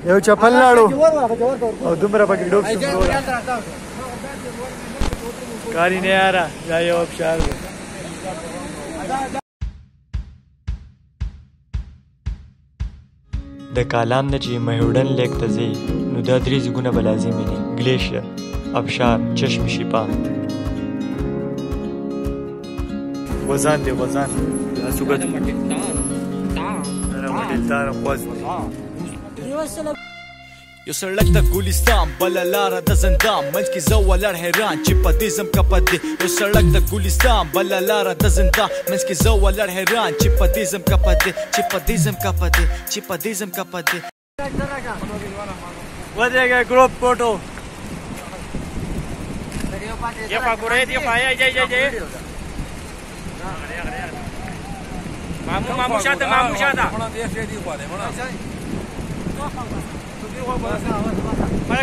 یو چپل لاړو او دومره پکې ډوب شو کاری نه یاره دا یو ابشار دی د کالام نه چې مهودن لیک ته ځې نو دا درې ځایونه به لازمي دي ګلیشیر ابشار چشم شیپا وزن دی وزن سوګت یو سړک د ګلستان بله لاره د زندان منځ کې زه ولاړ حیران چې په دې ځم که په دې یو سړک د ګلستان بله لاره د زندان منځ کې زه ولاړ حیران چې په دې ځم که په دې چې په دې ځم که په دې چې په دې ځم که په دې ودرېږه ګروپ فوټو مامو شاته مامو شاته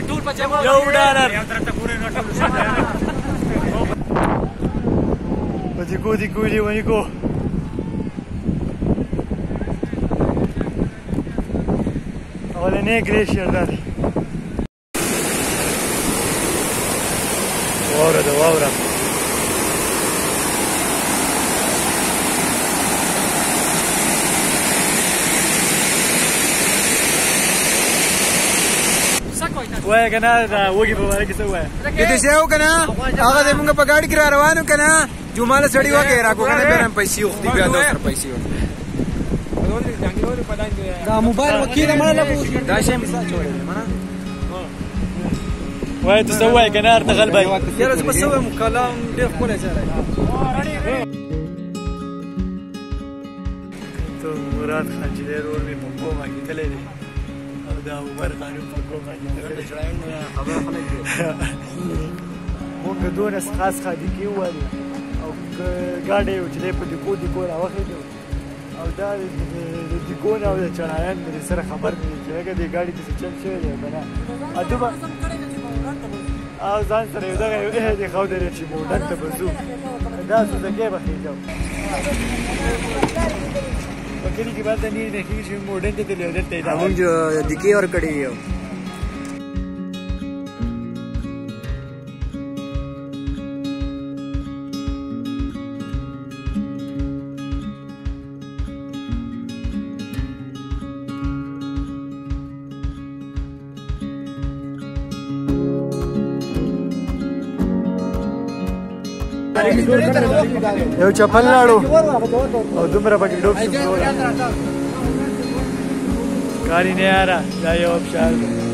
ټول پچې یو ډالر پدې کو دی ونی کو اولنې ګلیشیر دی واوره ده واوره وای کنه دا وګي په واره کې څه وای کته شیو کنه هغه دې موږ په ګاډي کې را روانو کنه جمعه سړی وکړه راکو کنه به هم پیسې وختي بیا د سر پیسې دا موبایل وکیل مړه لا دا شی مثال جوړه مړه وای ته څه وای کنه ارته غلبای یاره څه څه کلام ډېر خپل ځای ته مراد خان چې ډېر ور می په کومه کې تللی دی دا عمر خانم په کومه کې خبره خلک دي مونږ دونه خاص خادي کې وایو او ګاډي چې په دې کو راوخې او دا د دې او د چړایان د سره خبر نه چې هغه د ګاډي څه چل شوی دی کنه اته او ځان سره یو دغه دې خو درې چې مودن ته بزو دا څه کې به خېجو وکړي کې باندې نه نه کې چې مودن ته تللی ودل ته دا مونږ د کې ور کړی یو یو چپل لاړو او دومره پکې ډوب شو کاری نه یاره دا یو ابشار دی